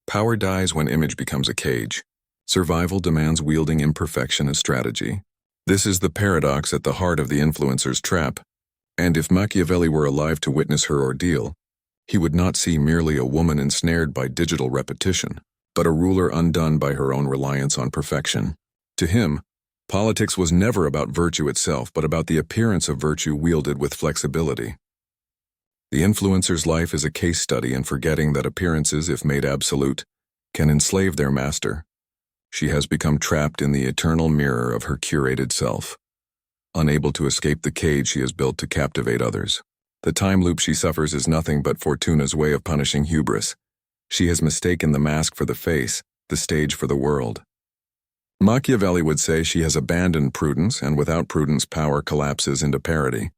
Power dies when image becomes a cage. Survival demands wielding imperfection as strategy. This is the paradox at the heart of the influencer's trap. And if Machiavelli were alive to witness her ordeal, he would not see merely a woman ensnared by digital repetition, but a ruler undone by her own reliance on perfection. To him, politics was never about virtue itself, but about the appearance of virtue wielded with flexibility. The influencer's life is a case study in forgetting that appearances, if made absolute, can enslave their master. She has become trapped in the eternal mirror of her curated self, unable to escape the cage she has built to captivate others. The time loop she suffers is nothing but Fortuna's way of punishing hubris. She has mistaken the mask for the face, the stage for the world. Machiavelli would say she has abandoned prudence, and without prudence power collapses into parody.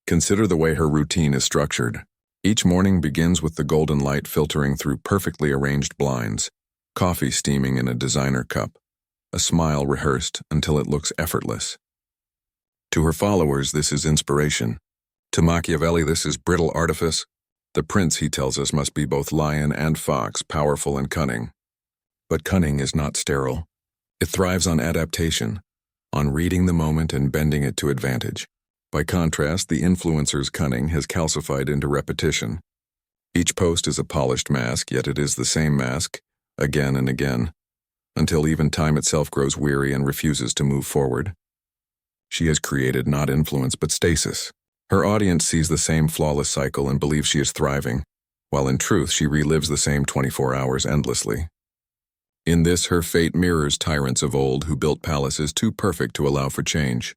Consider the way her routine is structured. Each morning begins with the golden light filtering through perfectly arranged blinds, coffee steaming in a designer cup, a smile rehearsed until it looks effortless. To her followers, this is inspiration. To Machiavelli, this is brittle artifice. The prince, he tells us, must be both lion and fox, powerful and cunning. But cunning is not sterile. It thrives on adaptation, on reading the moment and bending it to advantage. By contrast, the influencer's cunning has calcified into repetition. Each post is a polished mask, yet it is the same mask, again and again, until even time itself grows weary and refuses to move forward. She has created not influence but stasis. Her audience sees the same flawless cycle and believes she is thriving, while in truth she relives the same 24 hours endlessly. In this, her fate mirrors tyrants of old who built palaces too perfect to allow for change.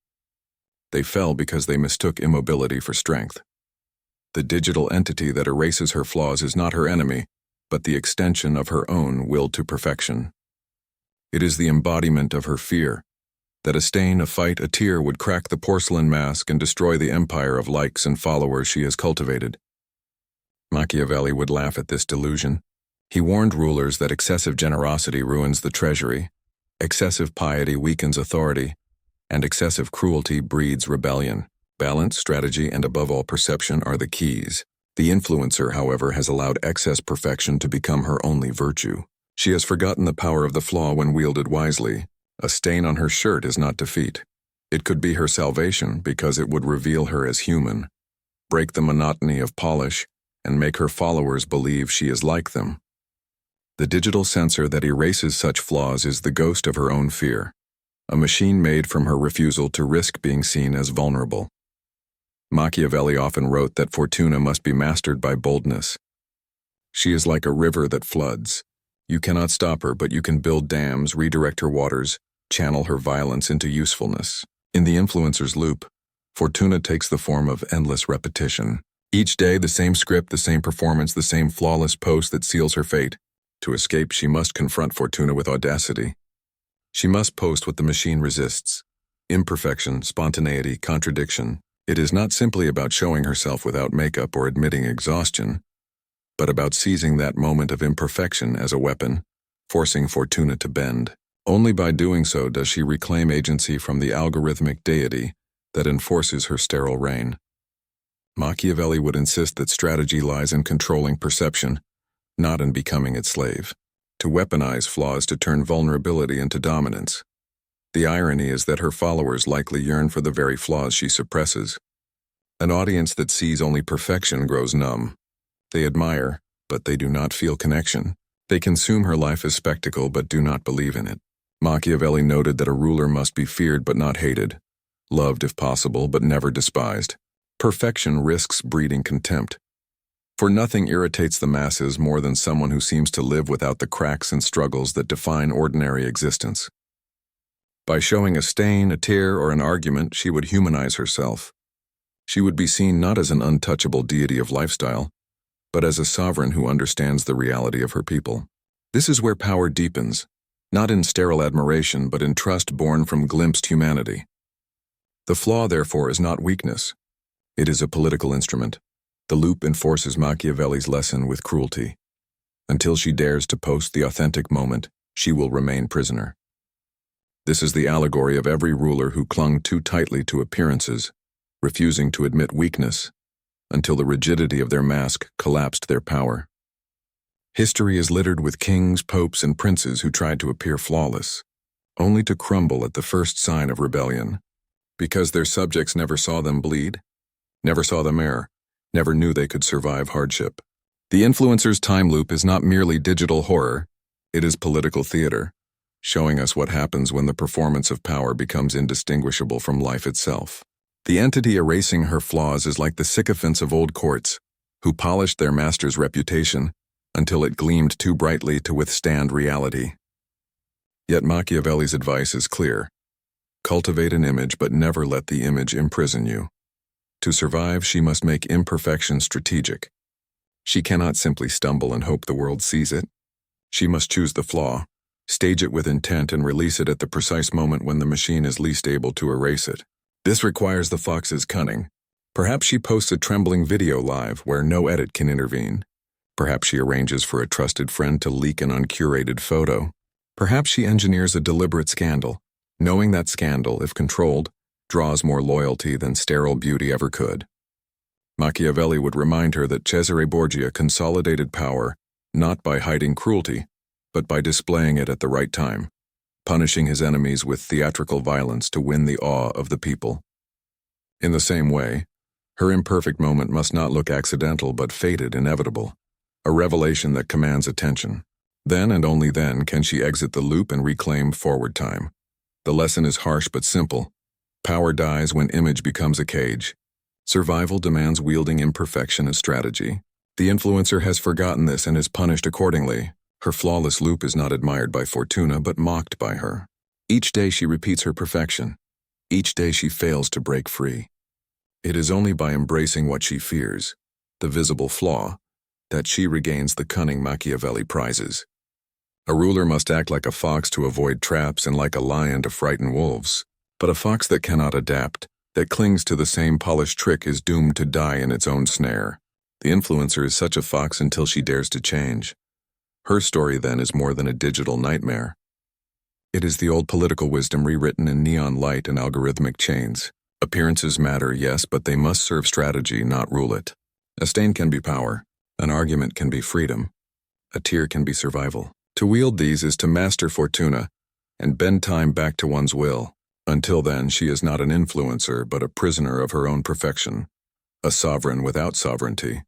They fell because they mistook immobility for strength. The digital entity that erases her flaws is not her enemy, but the extension of her own will to perfection. It is the embodiment of her fear, that a stain, a fight, a tear would crack the porcelain mask and destroy the empire of likes and followers she has cultivated. Machiavelli would laugh at this delusion. He warned rulers that excessive generosity ruins the treasury, excessive piety weakens authority, and excessive cruelty breeds rebellion. Balance, strategy, and above all perception are the keys. The influencer, however, has allowed excess perfection to become her only virtue. She has forgotten the power of the flaw when wielded wisely. A stain on her shirt is not defeat. It could be her salvation because it would reveal her as human, break the monotony of polish, and make her followers believe she is like them. The digital censor that erases such flaws is the ghost of her own fear, a machine made from her refusal to risk being seen as vulnerable. Machiavelli often wrote that Fortuna must be mastered by boldness. She is like a river that floods. You cannot stop her, but you can build dams, redirect her waters, channel her violence into usefulness. In the influencer's loop, Fortuna takes the form of endless repetition. Each day, the same script, the same performance, the same flawless post that seals her fate. To escape, she must confront Fortuna with audacity. She must post what the machine resists: imperfection, spontaneity, contradiction. It is not simply about showing herself without makeup or admitting exhaustion, but about seizing that moment of imperfection as a weapon, forcing Fortuna to bend. Only by doing so does she reclaim agency from the algorithmic deity that enforces her sterile reign. Machiavelli would insist that strategy lies in controlling perception, not in becoming its slave. To weaponize flaws to turn vulnerability into dominance. The irony is that her followers likely yearn for the very flaws she suppresses. An audience that sees only perfection grows numb. They admire, but they do not feel connection. They consume her life as spectacle but do not believe in it. Machiavelli noted that a ruler must be feared but not hated, loved if possible but never despised. Perfection risks breeding contempt. For nothing irritates the masses more than someone who seems to live without the cracks and struggles that define ordinary existence. By showing a stain, a tear, or an argument, she would humanize herself. She would be seen not as an untouchable deity of lifestyle, but as a sovereign who understands the reality of her people. This is where power deepens, not in sterile admiration, but in trust born from glimpsed humanity. The flaw, therefore, is not weakness. It is a political instrument. The loop enforces Machiavelli's lesson with cruelty. Until she dares to post the authentic moment, she will remain prisoner. This is the allegory of every ruler who clung too tightly to appearances, refusing to admit weakness, until the rigidity of their mask collapsed their power. History is littered with kings, popes, and princes who tried to appear flawless, only to crumble at the first sign of rebellion, because their subjects never saw them bleed, never saw them err, never knew they could survive hardship. The influencer's time loop is not merely digital horror, it is political theater, showing us what happens when the performance of power becomes indistinguishable from life itself. The entity erasing her flaws is like the sycophants of old courts, who polished their master's reputation until it gleamed too brightly to withstand reality. Yet Machiavelli's advice is clear. Cultivate an image, but never let the image imprison you. To survive, she must make imperfection strategic. She cannot simply stumble and hope the world sees it. She must choose the flaw, stage it with intent, and release it at the precise moment when the machine is least able to erase it. This requires the fox's cunning. Perhaps she posts a trembling video live where no edit can intervene. Perhaps she arranges for a trusted friend to leak an uncurated photo. Perhaps she engineers a deliberate scandal, knowing that scandal, if controlled, draws more loyalty than sterile beauty ever could. Machiavelli would remind her that Cesare Borgia consolidated power not by hiding cruelty, but by displaying it at the right time, punishing his enemies with theatrical violence to win the awe of the people. In the same way, her imperfect moment must not look accidental but fated, inevitable, a revelation that commands attention. Then and only then can she exit the loop and reclaim forward time. The lesson is harsh but simple. Power dies when image becomes a cage. Survival demands wielding imperfection as strategy. The influencer has forgotten this and is punished accordingly. Her flawless loop is not admired by Fortuna but mocked by her. Each day she repeats her perfection. Each day she fails to break free. It is only by embracing what she fears, the visible flaw, that she regains the cunning Machiavelli prizes. A ruler must act like a fox to avoid traps and like a lion to frighten wolves. But a fox that cannot adapt, that clings to the same polished trick, is doomed to die in its own snare. The influencer is such a fox until she dares to change. Her story, then, is more than a digital nightmare. It is the old political wisdom rewritten in neon light and algorithmic chains. Appearances matter, yes, but they must serve strategy, not rule it. A stain can be power. An argument can be freedom. A tear can be survival. To wield these is to master Fortuna and bend time back to one's will. Until then, she is not an influencer, but a prisoner of her own perfection. A sovereign without sovereignty.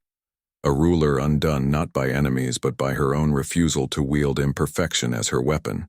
A ruler undone not by enemies, but by her own refusal to wield imperfection as her weapon.